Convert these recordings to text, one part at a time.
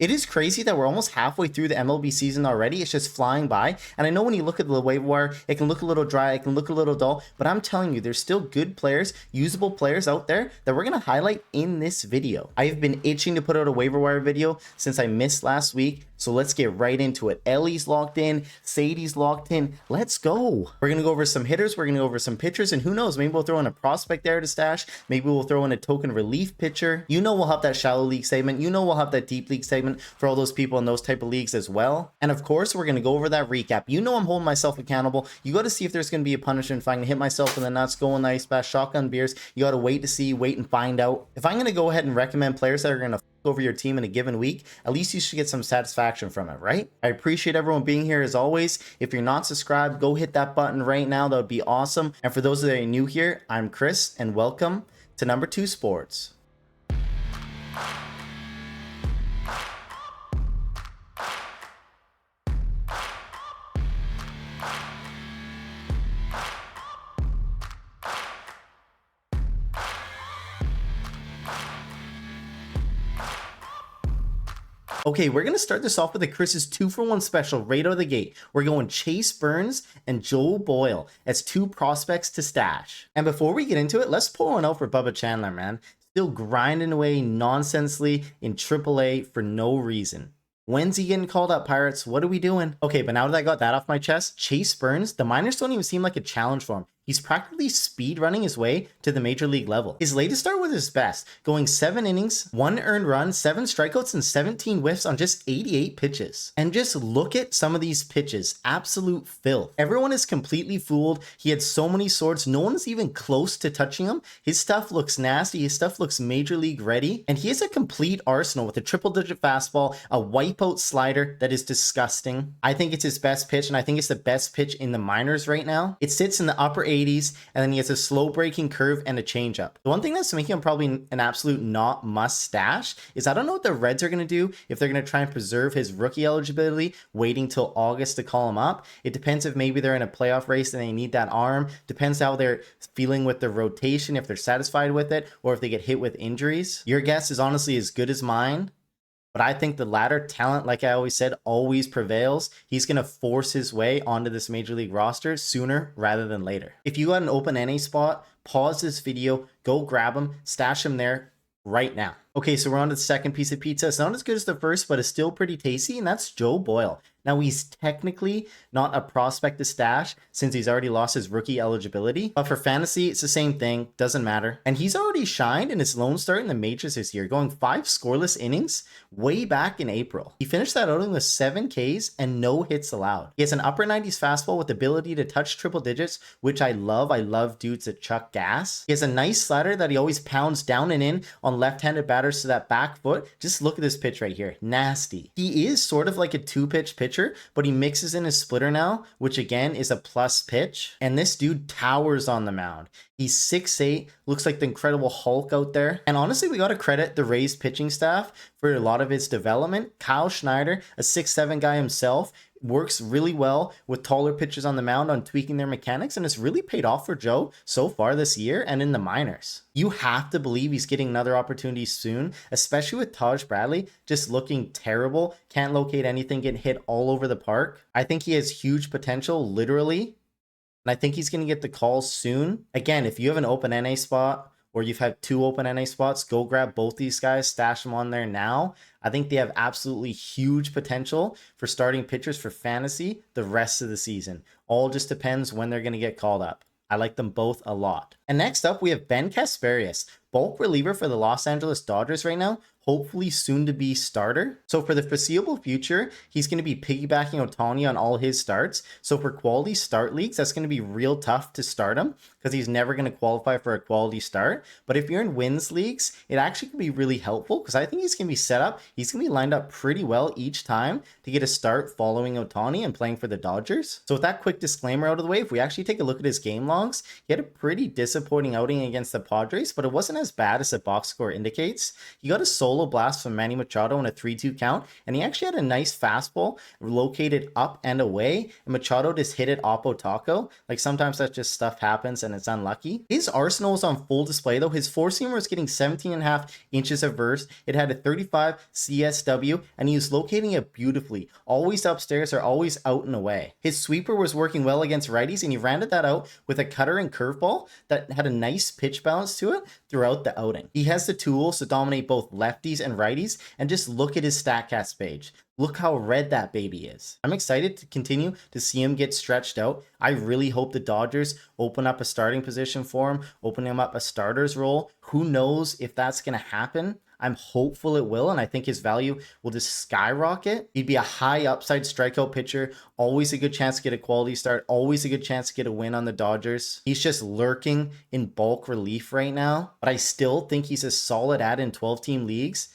It is crazy that we're almost halfway through the MLB season already. It's just flying by. And I know when you look at the waiver wire, it can look a little dry, it can look a little dull, but I'm telling you, there's still good players, usable players out there that we're going to highlight in this video. I've been itching to put out a waiver wire video since I missed last week. So let's get right into it. Ellie's locked in, Sadie's locked in. Let's go. We're going to go over some hitters, we're going to go over some pitchers, and who knows, maybe we'll throw in a prospect there to stash. Maybe we'll throw in a token relief pitcher. You know, we'll have that shallow league segment. You know, we'll have that deep league segment for all those people in those type of leagues as well. And of course, we're going to go over that recap. You know, I'm holding myself accountable. You got to see if there's going to be a punishment if I can hit myself in the nuts, go in the ice bath, shotgun beers. You got to wait to see, wait and find out. If I'm going to go ahead and recommend players that are going to over your team in a given week, at least you should get some satisfaction from it, right? I appreciate everyone being here as always. If you're not subscribed, go hit that button right now. That would be awesome. And for those that are new here, I'm Chris and welcome to Number 2 Sports. Okay, we're going to start this off with the Chris's 2-for-1 special right out of the gate. We're going Chase Burns and Joe Boyle as 2 prospects to stash. And before we get into it, let's pull one out for Bubba Chandler, man. Still grinding away nonsensely in AAA for no reason. When's he getting called up, Pirates? What are we doing? Okay, but now that I got that off my chest, Chase Burns, the minors don't even seem like a challenge for him. He's practically speed running his way to the major league level. His latest start was his best, going 7 innings, 1 earned run, 7 strikeouts, and 17 whiffs on just 88 pitches. And just look at some of these pitches. Absolute filth. Everyone is completely fooled. He had so many swords. No one is even close to touching him. His stuff looks nasty. His stuff looks major league ready. And he has a complete arsenal with a triple-digit fastball, a wipeout slider that is disgusting. I think it's his best pitch, and I think it's the best pitch in the minors right now. It sits in the upper 80s, and then he has a slow breaking curve and a changeup. The one thing that's making him probably an absolute not must stash is I don't know what the Reds are going to do, if they're going to try and preserve his rookie eligibility, waiting till August to call him up. It depends if maybe they're in a playoff race and they need that arm. Depends how they're feeling with the rotation, if they're satisfied with it, or if they get hit with injuries. Your guess is honestly as good as mine. But I think the latter talent, like I always said, always prevails. He's going to force his way onto this major league roster sooner rather than later. If you got an open NA spot, pause this video, go grab him, stash him there right now. Okay, so we're on to the second piece of pizza. It's not as good as the first, but it's still pretty tasty, and that's Joe Boyle. Now, he's technically not a prospect to stash since he's already lost his rookie eligibility. But for fantasy, it's the same thing. Doesn't matter. And he's already shined in his lone start in the majors this year, going 5 scoreless innings way back in April. He finished that outing with 7 Ks and no hits allowed. He has an upper 90s fastball with the ability to touch triple digits, which I love. I love dudes that chuck gas. He has a nice slider that he always pounds down and in on left-handed batters to that back foot. Just look at this pitch right here. Nasty. He is sort of like a 2-pitch pitcher, but he mixes in his splitter now, which again is a plus pitch. And this dude towers on the mound. He's 6'8", looks like the Incredible Hulk out there. And honestly, we got to credit the Rays pitching staff for a lot of his development. Kyle Schneider, a 6'7" guy himself, works really well with taller pitchers on the mound on tweaking their mechanics, and it's really paid off for Joe so far this year and in the minors. You have to believe he's getting another opportunity soon, especially with Taj Bradley just looking terrible, can't locate anything, getting hit all over the park. I think he has huge potential, literally, and I think he's going to get the calls soon. Again, if you have an open NA spot, or you've had 2 open NA spots, go grab both these guys, stash them on there now. I think they have absolutely huge potential for starting pitchers for fantasy the rest of the season. All just depends when they're going to get called up. I like them both a lot. And next up, we have Ben Casparius, bulk reliever for the Los Angeles Dodgers right now, hopefully soon to be starter. So for the foreseeable future, he's going to be piggybacking Ohtani on all his starts. So for quality start leagues, that's going to be real tough to start him because he's never going to qualify for a quality start. But if you're in wins leagues, it actually can be really helpful because I think he's going to be set up. He's going to be lined up pretty well each time to get a start following Ohtani and playing for the Dodgers. So with that quick disclaimer out of the way, if we actually take a look at his game logs, he had a pretty disappointing outing against the Padres, but it wasn't as bad as the box score indicates. He got a solo blast from Manny Machado in a 3-2 count, and he actually had a nice fastball located up and away, and Machado just hit it oppo taco. Like, sometimes that just stuff happens and it's unlucky. His arsenal was on full display though. His four-seamer was getting 17.5 inches of burst. It had a 35 CSW, and he was locating it beautifully, always upstairs or always out and away. His sweeper was working well against righties, and he rounded that out with a cutter and curveball that had a nice pitch balance to it throughout the outing. He has the tools to dominate both lefties and righties, and just look at his StatCast page. Look how red that baby is. I'm excited to continue to see him get stretched out. I really hope the Dodgers open up a starting position for him, open him up a starter's role. Who knows if that's going to happen? I'm hopeful it will, and I think his value will just skyrocket. He'd be a high upside strikeout pitcher, always a good chance to get a quality start, always a good chance to get a win on the Dodgers. He's just lurking in bulk relief right now, but I still think he's a solid add in 12-team leagues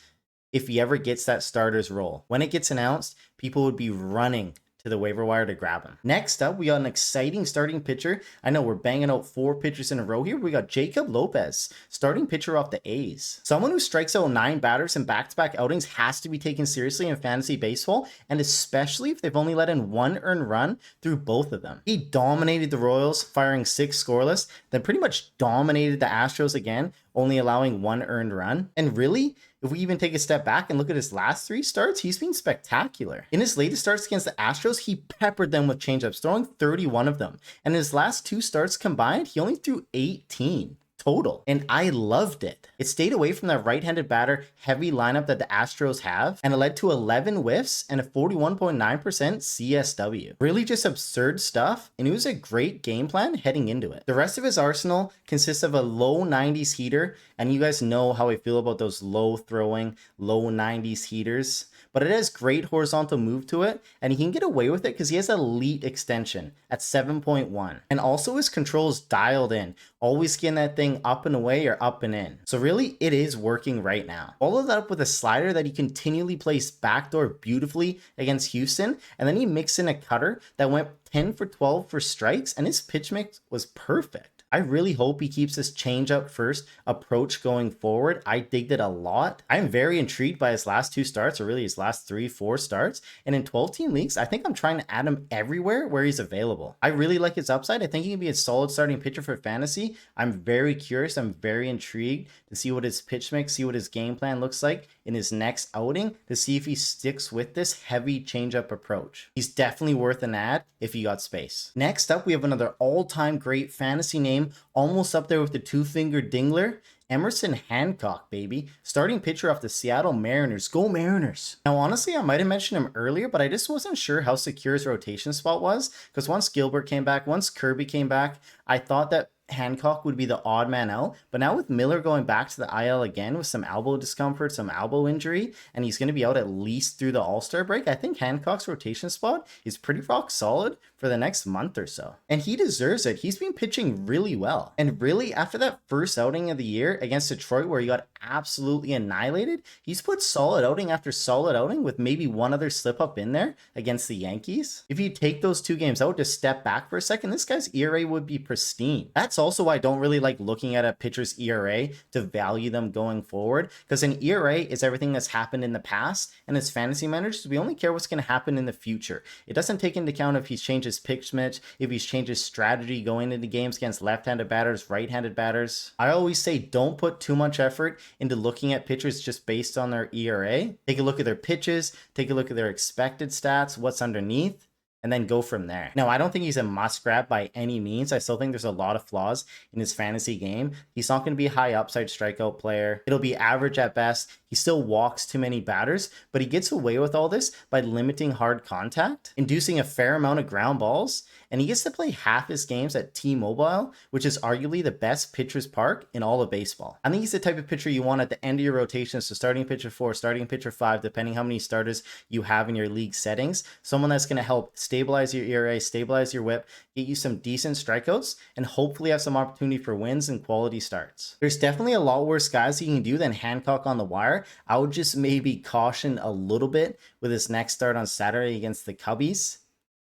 if he ever gets that starter's role. When it gets announced, people would be running to the waiver wire to grab him. Next up, we got an exciting starting pitcher. I know we're banging out 4 pitchers in a row here. We got Jacob Lopez, starting pitcher off the A's. Someone who strikes out 9 batters in back-to-back outings has to be taken seriously in fantasy baseball, and especially if they've only let in 1 earned run through both of them. He dominated the Royals, firing 6 scoreless, then pretty much dominated the Astros again, only allowing 1 earned run. And really, if we even take a step back and look at his last 3 starts, he's been spectacular. In his latest starts against the Astros, he peppered them with changeups, throwing 31 of them. And in his last 2 starts combined, he only threw 18 total, and I loved it. It stayed away from that right-handed batter heavy lineup that the Astros have, and it led to 11 whiffs and a 41.9% CSW. Really just absurd stuff, and it was a great game plan heading into it. The rest of his arsenal consists of a low 90s heater, and you guys know how I feel about those low throwing, low 90s heaters, but it has great horizontal move to it, and he can get away with it because he has elite extension at 7.1, and also his control is dialed in, always getting that thing up and away or up and in. So really, it is working right now. Follow that up with a slider that he continually placed backdoor beautifully against Houston, and then he mixed in a cutter that went 10 for 12 for strikes, and his pitch mix was perfect. I really hope he keeps his change-up first approach going forward. I digged it a lot. I'm very intrigued by his last 2 starts, or really his last 3-4 starts. And in 12-team leagues, I think I'm trying to add him everywhere where he's available. I really like his upside. I think he can be a solid starting pitcher for fantasy. I'm very curious. I'm very intrigued to see what his pitch mix, see what his game plan looks like in his next outing, to see if he sticks with this heavy change-up approach. He's definitely worth an ad if he got space. Next up, we have another all-time great fantasy name, almost up there with the 2-finger dingler, Emerson Hancock, baby. Starting pitcher off the Seattle Mariners. Go Mariners. Now, honestly, I might have mentioned him earlier, but I just wasn't sure how secure his rotation spot was, because once Gilbert came back, once Kirby came back, I thought that Hancock would be the odd man out, but now with Miller going back to the IL again with some elbow discomfort, some elbow injury, and he's going to be out at least through the All-Star break, I think Hancock's rotation spot is pretty rock solid for the next month or so. And he deserves it. He's been pitching really well. And really, after that first outing of the year against Detroit where he got absolutely annihilated, he's put solid outing after solid outing with maybe one other slip up in there against the Yankees. If you take those 2 games out, just step back for a second, this guy's ERA would be pristine. That's also why I don't really like looking at a pitcher's ERA to value them going forward, because an ERA is everything that's happened in the past, and as fantasy managers, we only care what's going to happen in the future. It doesn't take into account if he's changed his pitch mix, if he's changed his strategy going into games against left-handed batters, right-handed batters. I always say don't put too much effort into looking at pitchers just based on their ERA. Take a look at their pitches, take a look at their expected stats, what's underneath, and then go from there. Now, I don't think he's a must grab by any means. I still think there's a lot of flaws in his fantasy game. He's not going to be a high upside strikeout player. It'll be average at best. He still walks too many batters, but he gets away with all this by limiting hard contact, inducing a fair amount of ground balls, and he gets to play half his games at T-Mobile, which is arguably the best pitcher's park in all of baseball. I think he's the type of pitcher you want at the end of your rotation, so starting pitcher 4, starting pitcher 5, depending how many starters you have in your league settings. Someone that's going to help stabilize your ERA, stabilize your whip, get you some decent strikeouts, and hopefully have some opportunity for wins and quality starts. There's definitely a lot worse guys you can do than Hancock on the wire. I would just maybe caution a little bit with his next start on Saturday against the Cubbies,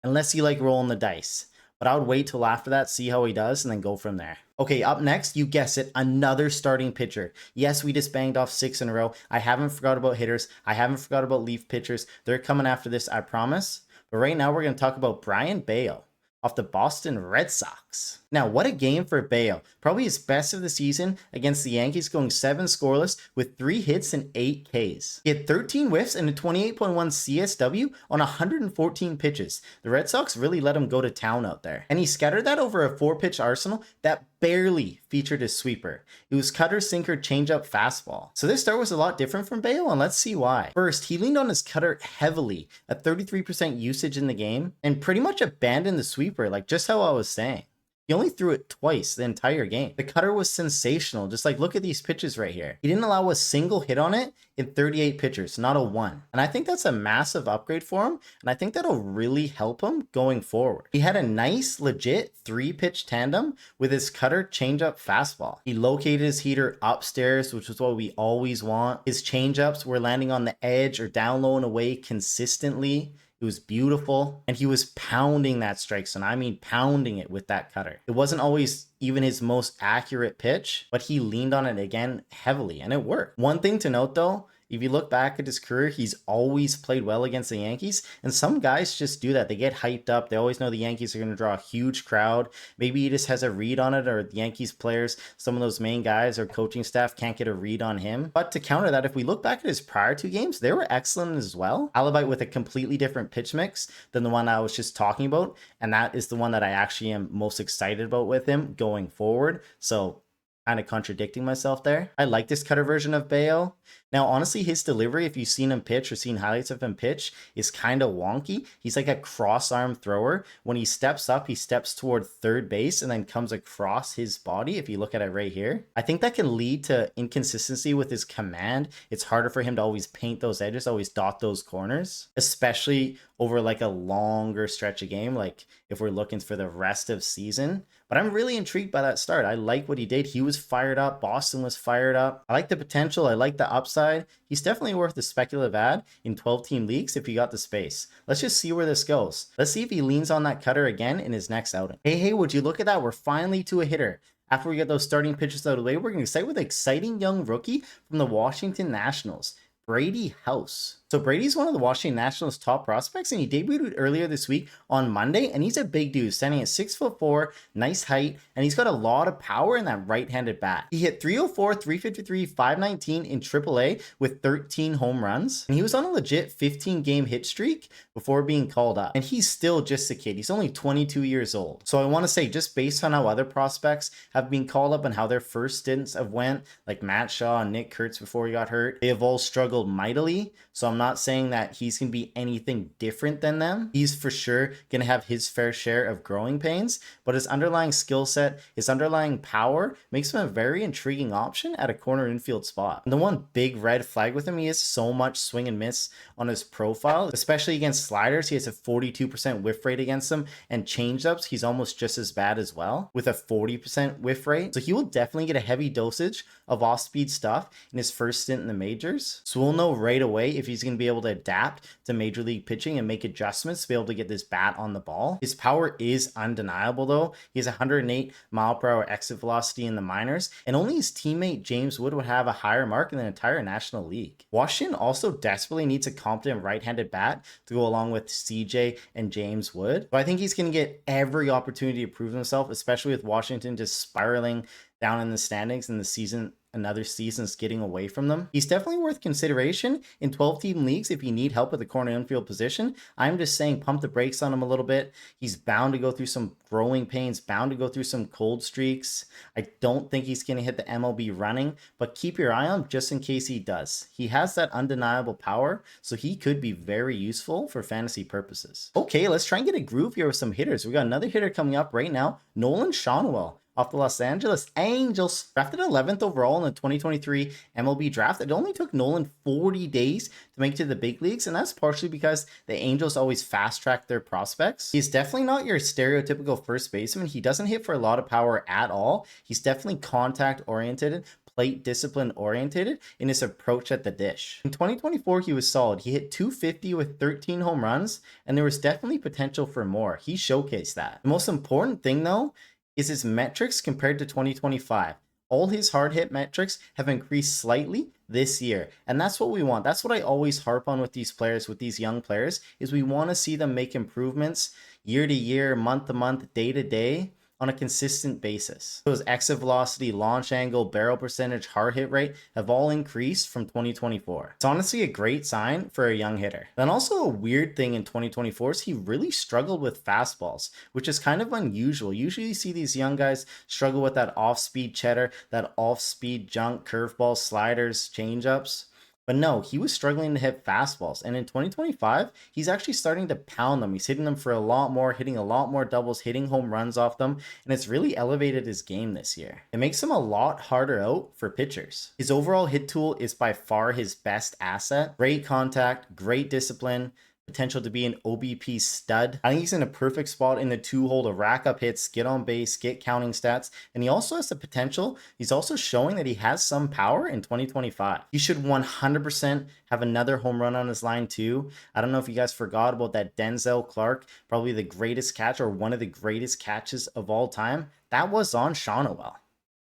unless you like rolling the dice. But I would wait till after that, see how he does, and then go from there. Okay, up next, you guess it, another starting pitcher. Yes, we just banged off 6 in a row. I haven't forgot about hitters. I haven't forgot about Leaf pitchers. They're coming after this, I promise. But right now, we're going to talk about Brayan Bello off the Boston Red Sox. Now, what a game for Boyle. Probably his best of the season against the Yankees, going 7 scoreless with 3 hits and 8 Ks. He had 13 whiffs and a 28.1 CSW on 114 pitches. The Red Sox really let him go to town out there. And he scattered that over a 4-pitch arsenal that barely featured his sweeper. It was cutter, sinker, changeup, fastball. So this start was a lot different from Boyle, and let's see why. First, he leaned on his cutter heavily, at 33% usage in the game, and pretty much abandoned the sweeper, like just how I was saying. He only threw it twice the entire game. The cutter was sensational. Just like, look at these pitches right here. He didn't allow a single hit on it in 38 pitchers, not a one. And I think that's a massive upgrade for him. And I think that'll really help him going forward. He had a nice, legit 3-pitch tandem with his cutter, changeup, fastball. He located his heater upstairs, which is what we always want. His changeups were landing on the edge or down low and away consistently. It was beautiful, and he was pounding that strike zone. I mean, pounding it with that cutter. It wasn't always even his most accurate pitch, but he leaned on it again heavily, and it worked. One thing to note, though, if you look back at his career, he's always played well against the Yankees, and some guys just do that. They get hyped up. They always know the Yankees are going to draw a huge crowd. Maybe he just has a read on it, or the Yankees players, some of those main guys or coaching staff can't get a read on him. But to counter that, if we look back at his prior 2 games, they were excellent as well. Alibite with a completely different pitch mix than the one I was just talking about, and that is the one that I actually am most excited about with him going forward. So kind of contradicting myself there. I like this cutter version of Bayo. Now, honestly, his delivery, if you've seen him pitch or seen highlights of him pitch, is kind of wonky. He's like a cross-arm thrower. When he steps up, he steps toward third base and then comes across his body, if you look at it right here. I think that can lead to inconsistency with his command. It's harder for him to always paint those edges, always dot those corners, especially over like a longer stretch of game, like if we're looking for the rest of season. But I'm really intrigued by that start. I like what he did. He was fired up. Boston was fired up. I like the potential. I like the upside. He's definitely worth a speculative ad in 12-team leagues if you got the space. Let's just see where this goes. Let's see if he leans on that cutter again in his next outing. Hey, would you look at that? We're finally to a hitter. After we get those starting pitchers out of the way, we're going to start with an exciting young rookie from the Washington Nationals, Brady House. So Brady's one of the Washington Nationals' top prospects, and he debuted earlier this week on Monday, and he's a big dude, standing at 6'4", nice height, and he's got a lot of power in that right-handed bat. He hit 304, 353, 519 in AAA with 13 home runs, and he was on a legit 15-game hit streak before being called up. And he's still just a kid. He's only 22 years old. So I want to say, just based on how other prospects have been called up and how their first stints have went, like Matt Shaw and Nick Kurtz before he got hurt, they have all struggled mightily. So I'm not saying that he's going to be anything different than them. He's for sure going to have his fair share of growing pains, but his underlying skill set, his underlying power makes him a very intriguing option at a corner infield spot. And the one big red flag with him, he has so much swing and miss on his profile, especially against sliders. He has a 42% whiff rate against them, and changeups, he's almost just as bad as well with a 40% whiff rate. So he will definitely get a heavy dosage of off-speed stuff in his first stint in the majors. So we'll know right away if he's going to be able to adapt to major league pitching and make adjustments to be able to get this bat on the ball. His power is undeniable though. He has 108 mile per hour exit velocity in the minors, and only his teammate James Wood would have a higher mark in the entire National League. Washington also desperately needs a competent right-handed bat to go along with CJ and James Wood. But I think he's going to get every opportunity to prove himself, especially with Washington just spiraling down in the standings in the season. Another season's getting away from them. He's definitely worth consideration in 12-team leagues if you need help with the corner infield position. I'm just saying pump the brakes on him a little bit. He's bound to go through some growing pains, bound to go through some cold streaks. I don't think he's going to hit the MLB running, but keep your eye on him just in case he does. He has that undeniable power, so he could be very useful for fantasy purposes. Okay, let's try and get a groove here with some hitters. We got another hitter coming up right now, Nolan Schanuel off the Los Angeles Angels, drafted 11th overall in the 2023 MLB draft. It only took Nolan 40 days to make it to the big leagues, and that's partially because the Angels always fast-track their prospects. He's definitely not your stereotypical first baseman. He doesn't hit for a lot of power at all. He's definitely contact-oriented, plate discipline oriented in his approach at the dish. In 2024, he was solid. He hit 250 with 13 home runs, and there was definitely potential for more. He showcased that. The most important thing, though, is his metrics compared to 2025. All his hard hit metrics have increased slightly this year. And that's what we want. That's what I always harp on with these players, with these young players, is we want to see them make improvements year to year, month to month, day to day, on a consistent basis. Those exit velocity, launch angle, barrel percentage, hard hit rate have all increased from 2024. It's honestly a great sign for a young hitter. Then also a weird thing in 2024 is he really struggled with fastballs, which is kind of unusual. Usually you see these young guys struggle with that off-speed cheddar, that off-speed junk, curveballs, sliders, changeups. But no, he was struggling to hit fastballs. And in 2025, he's actually starting to pound them. He's hitting them for a lot more, hitting a lot more doubles, hitting home runs off them. And it's really elevated his game this year. It makes him a lot harder out for pitchers. His overall hit tool is by far his best asset. Great contact, great discipline, potential to be an OBP stud. I think he's in a perfect spot in the 2-hole to rack up hits, get on base, get counting stats, and he also has the potential. He's also showing that he has some power in 2025. He should 100% have another home run on his line too. I don't know if you guys forgot about that Denzel Clark, probably the greatest catch or one of the greatest catches of all time. That was on Schanuel.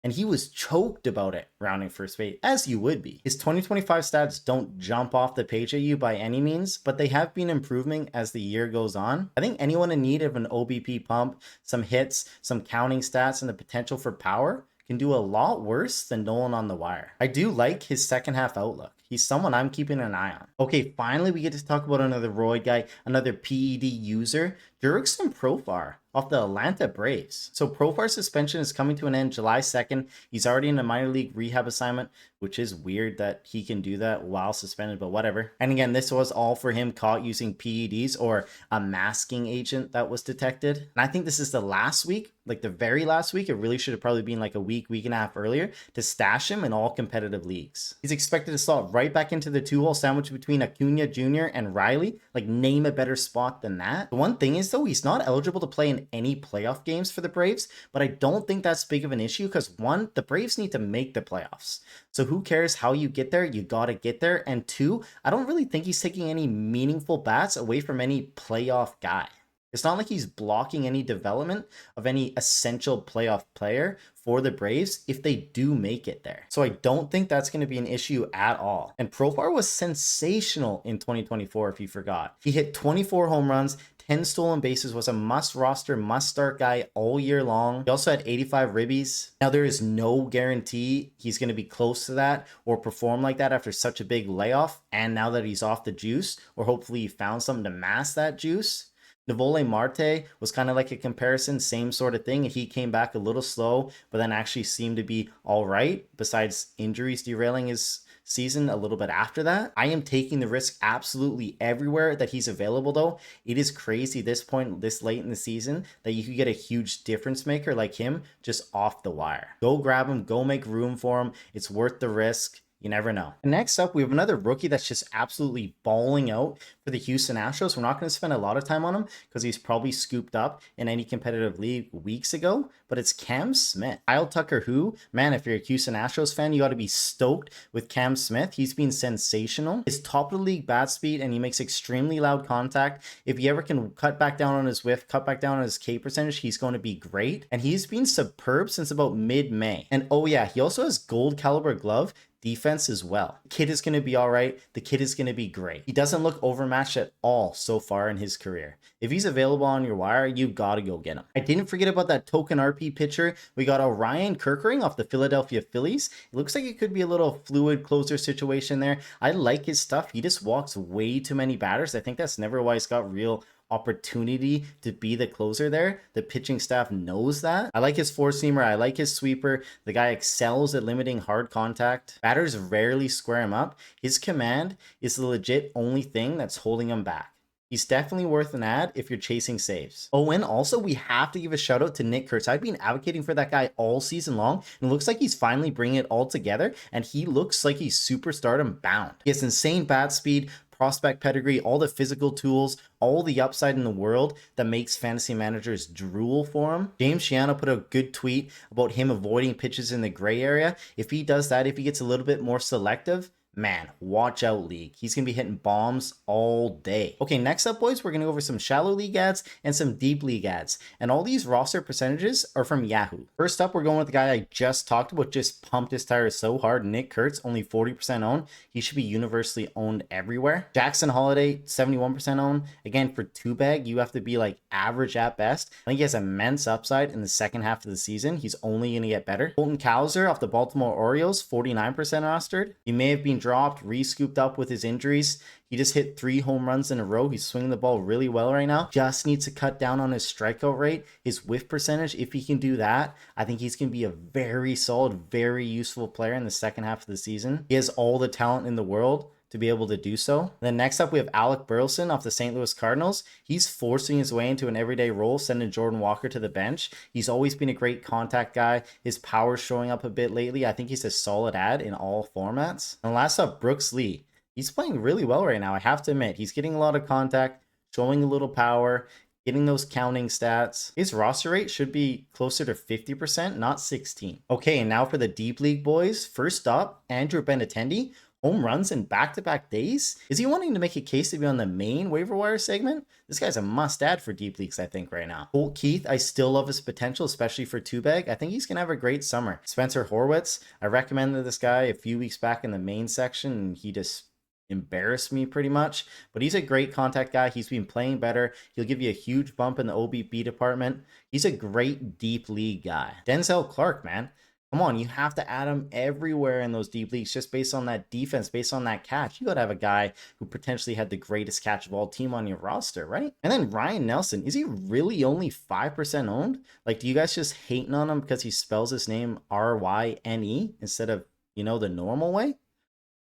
And he was choked about it rounding first base, as you would be. His 2025 stats don't jump off the page at you by any means, but they have been improving as the year goes on. I think anyone in need of an OBP pump, some hits, some counting stats, and the potential for power can do a lot worse than Nolan on the wire. I do like his second half outlook. He's someone I'm keeping an eye on. Okay, finally we get to talk about another roid guy, another PED user, Jurickson Profar off the Atlanta Braves. So Profar's suspension is coming to an end July 2nd. He's already in a minor league rehab assignment, which is weird that he can do that while suspended, but whatever. And again, this was all for him caught using PEDs or a masking agent that was detected. And I think this is the last week, like the very last week. It really should have probably been like a week and a half earlier to stash him in all competitive leagues. He's expected to slot right back into the 2-hole sandwich between Acuna Jr. and Riley. Like, name a better spot than that. The one thing is though, he's not eligible to play in any playoff games for the Braves, but I don't think that's big of an issue because one, the Braves need to make the playoffs. So who cares how you get there? You gotta get there. And two, I don't really think he's taking any meaningful bats away from any playoff guy. It's not like he's blocking any development of any essential playoff player for the Braves if they do make it there. So I don't think that's going to be an issue at all. And Profar was sensational in 2024 if you forgot. He hit 24 home runs, 10 stolen bases, was a must roster, must start guy all year long. He also had 85 ribbies. Now there is no guarantee he's going to be close to that or perform like that after such a big layoff. And now that he's off the juice, or hopefully he found something to mask that juice. Navole Marte was kind of like a comparison, same sort of thing. He came back a little slow, but then actually seemed to be all right, besides injuries derailing his season a little bit after that. I am taking the risk absolutely everywhere that he's available though. It is crazy this point, this late in the season, that you could get a huge difference maker like him just off the wire. Go grab him, go make room for him. It's worth the risk. You never know. And next up, we have another rookie that's just absolutely balling out for the Houston Astros. We're not going to spend a lot of time on him because he's probably scooped up in any competitive league weeks ago, but it's Cam Smith. Kyle Tucker, who, man, if you're a Houston Astros fan, you got to be stoked with Cam Smith. He's been sensational. His top of the league bat speed, and he makes extremely loud contact. If he ever can cut back down on his whiff, cut back down on his K percentage, he's going to be great. And he's been superb since about mid-May. And oh yeah, he also has gold caliber glove defense as well. The kid is going to be all right. The kid is going to be great. He doesn't look overmatched at all so far in his career. If he's available on your wire, you got to go get him. I didn't forget about that token RP pitcher. We got Orion Kerkering off the Philadelphia Phillies. It looks like it could be a little fluid closer situation there. I like his stuff. He just walks way too many batters. I think that's never why he's got real opportunity to be the closer there. The pitching staff knows that. I like his four-seamer. I like his sweeper. The guy excels at limiting hard contact. Batters rarely square him up. His command is the legit only thing that's holding him back. He's definitely worth an ad if you're chasing saves. Oh, and also we have to give a shout out to Nick Kurtz. I've been advocating for that guy all season long, and it looks like he's finally bringing it all together, and he looks like he's superstardom bound. He has insane bat speed, prospect pedigree, all the physical tools, all the upside in the world that makes fantasy managers drool for him. James Shiano put a good tweet about him avoiding pitches in the gray area. If he does that, if he gets a little bit more selective, man, watch out league. He's going to be hitting bombs all day. Okay, next up, boys, we're going to go over some shallow league ads and some deep league ads. And all these roster percentages are from Yahoo. First up, we're going with the guy I just talked about, just pumped his tires so hard. Nick Kurtz, only 40% owned. He should be universally owned everywhere. Jackson Holiday, 71% owned. Again, for two bag, you have to be like average at best. I think he has immense upside in the second half of the season. He's only going to get better. Colton Cowser off the Baltimore Orioles, 49% rostered. He may have been dropped, re-scooped up with his injuries. He just hit 3 home runs in a row. He's swinging the ball really well right now. Just needs to cut down on his strikeout rate, his whiff percentage. If he can do that, I think he's going to be a very solid, very useful player in the second half of the season. He has all the talent in the world to be able to do so. Then next up, we have Alec Burleson off the St. Louis Cardinals. He's forcing his way into an everyday role, sending Jordan Walker to the bench. He's always been a great contact guy. His power's showing up a bit lately. I think he's a solid ad in all formats. And last up, Brooks Lee. He's playing really well right now, I have to admit. He's getting a lot of contact, showing a little power, getting those counting stats. His roster rate should be closer to 50%, not 16. Okay, and now for the deep league boys. First up, Andrew Benintendi. Home runs in back-to-back days? Is he wanting to make a case to be on the main waiver wire segment? This guy's a must-add for deep leagues, I think, right now. Colt Keith, I still love his potential, especially for two-bag. I think he's going to have a great summer. Spencer Horwitz, I recommended this guy a few weeks back in the main section, and he just embarrassed me pretty much. But he's a great contact guy. He's been playing better. He'll give you a huge bump in the OBP department. He's a great deep league guy. Denzel Clark, man. Come on, you have to add him everywhere in those deep leagues just based on that defense, based on that catch. You got to have a guy who potentially had the greatest catch of all team on your roster, right? And then Ryan Nelson, is he really only 5% owned? Like, do you guys just hating on him because he spells his name R-Y-N-E instead of, you know, the normal way?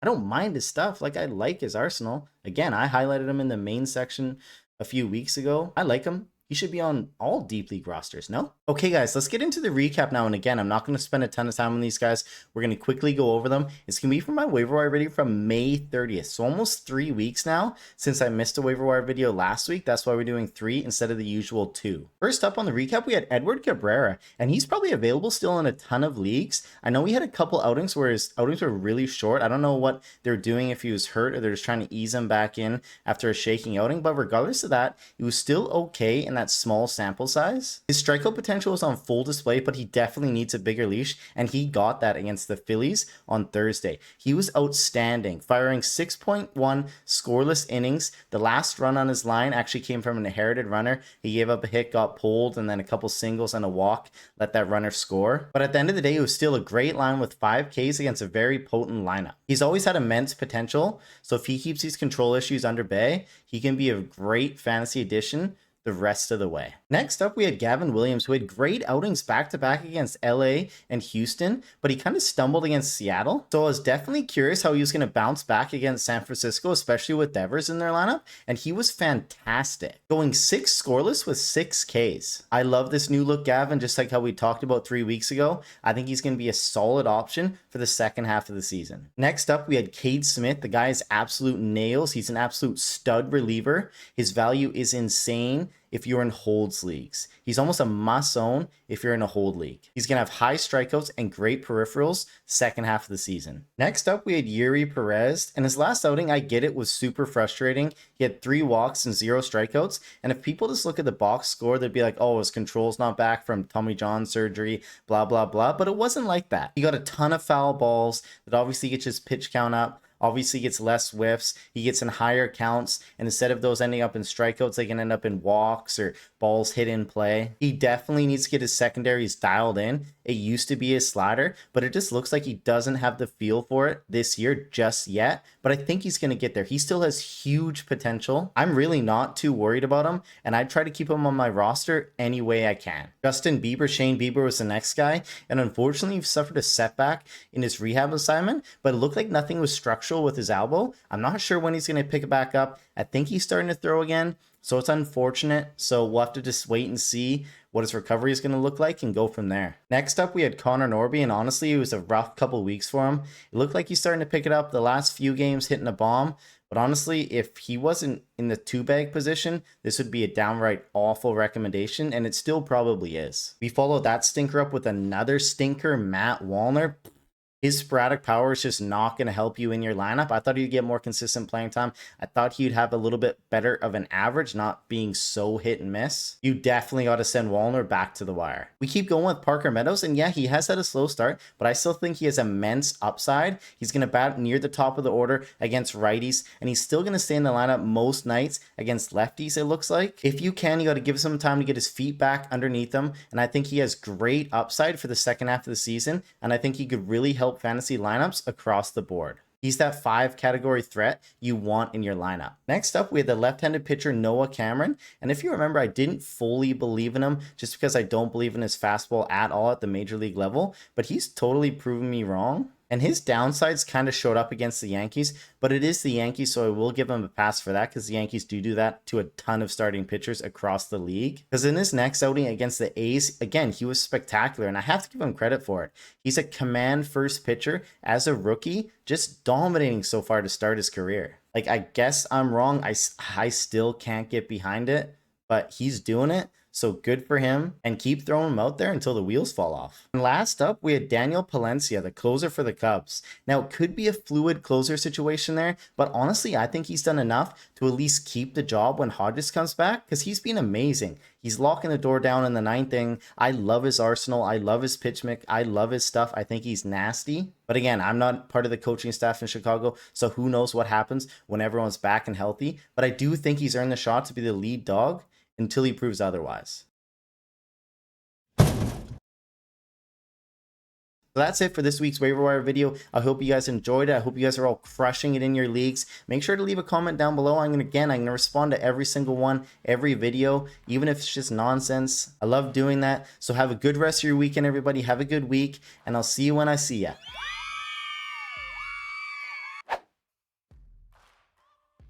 I don't mind his stuff. Like, I like his arsenal. Again, I highlighted him in the main section a few weeks ago. I like him. He should be on all deep league rosters, no? Okay, guys, let's get into the recap now. And again, I'm not going to spend a ton of time on these guys. We're going to quickly go over them. It's going to be from my waiver wire video from May 30th. So almost 3 weeks now since I missed a waiver wire video last week. That's why we're doing 3 instead of the usual 2. First up on the recap, we had Edward Cabrera, and he's probably available still in a ton of leagues. I know he had a couple outings where his outings were really short. I don't know what they're doing, if he was hurt or they're just trying to ease him back in after a shaking outing. But regardless of that, he was still okay in that small sample size. His strikeout potential is on full display, but he definitely needs a bigger leash, and he got that against the Phillies on Thursday. He was outstanding, firing 6.1 scoreless innings. The last run on his line actually came from an inherited runner. He gave up a hit, got pulled, and then a couple singles and a walk, let that runner score. But at the end of the day, it was still a great line with 5 Ks against a very potent lineup. He's always had immense potential, so if he keeps these control issues under bay, he can be a great fantasy addition the rest of the way. Next up, we had Gavin Williams, who had great outings back-to-back against LA and Houston, but he kind of stumbled against Seattle. So I was definitely curious how he was going to bounce back against San Francisco, especially with Devers in their lineup, and he was fantastic, going 6 scoreless with 6 Ks. I love this new look Gavin, just like how we talked about 3 weeks ago. I think he's going to be a solid option for the second half of the season. Next up, we had Cade Smith. The guy is absolute nails. He's an absolute stud reliever. His value is insane if you're in holds leagues. He's almost a must own if you're in a hold league. He's going to have high strikeouts and great peripherals second half of the season. Next up, we had Eury Perez, and his last outing, I get it, was super frustrating. He had 3 walks and 0 strikeouts, and if people just look at the box score, they'd be like, oh, his control's not back from Tommy John surgery, blah, blah, blah, but it wasn't like that. He got a ton of foul balls that obviously gets his pitch count up, obviously gets less whiffs, he gets in higher counts, and instead of those ending up in strikeouts, they can end up in walks or balls hit in play. He definitely needs to get his secondaries dialed in. It used to be his slider, but it just looks like he doesn't have the feel for it this year just yet, but I think he's going to get there. He still has huge potential. I'm really not too worried about him, and I try to keep him on my roster any way I can. Justin Bieber, Shane Bieber was the next guy, and unfortunately he suffered a setback in his rehab assignment, but it looked like nothing was structural with his elbow. I'm not sure when he's going to pick it back up. I think he's starting to throw again, so it's unfortunate. So we'll have to just wait and see what his recovery is going to look like and go from there. Next up, we had Connor Norby, and honestly, it was a rough couple weeks for him. It looked like he's starting to pick it up the last few games, hitting a bomb. But honestly, if he wasn't in the 2-bag position, this would be a downright awful recommendation, and it still probably is. We followed that stinker up with another stinker, Matt Wallner. His sporadic power is just not going to help you in your lineup. I thought he'd get more consistent playing time. I thought he'd have a little bit better of an average, not being so hit and miss. You definitely got to send Wallner back to the wire. We keep going with Parker Meadows, and yeah, he has had a slow start, but I still think he has immense upside. He's going to bat near the top of the order against righties, and he's still going to stay in the lineup most nights against lefties, it looks like. If you can, you got to give some time to get his feet back underneath him, and I think he has great upside for the second half of the season, and I think he could really help fantasy lineups across the board. He's that 5 category threat you want in your lineup. Next up, we had the left-handed pitcher Noah Cameron. And if you remember, I didn't fully believe in him just because I don't believe in his fastball at all at the major league level, but he's totally proven me wrong. And his downsides kind of showed up against the Yankees, but it is the Yankees, so I will give him a pass for that because the Yankees do that to a ton of starting pitchers across the league. Because in his next outing against the A's, again, he was spectacular, and I have to give him credit for it. He's a command first pitcher as a rookie, just dominating so far to start his career. Like, I guess I'm wrong. I still can't get behind it, but he's doing it. So good for him, and keep throwing him out there until the wheels fall off. And last up, we had Daniel Palencia, the closer for the Cubs. Now, it could be a fluid closer situation there, but honestly, I think he's done enough to at least keep the job when Hodges comes back, because he's been amazing. He's locking the door down in the 9th inning. I love his arsenal. I love his pitch mix. I love his stuff. I think he's nasty. But again, I'm not part of the coaching staff in Chicago, so who knows what happens when everyone's back and healthy. But I do think he's earned the shot to be the lead dog until he proves otherwise. So that's it for this week's waiver wire video. I hope you guys enjoyed it. I hope you guys are all crushing it in your leagues. Make sure to leave a comment down below. I'm gonna respond to every single one, every video, even if it's just nonsense. I love doing that. So have a good rest of your weekend, everybody. Have a good week, and I'll see you when I see ya.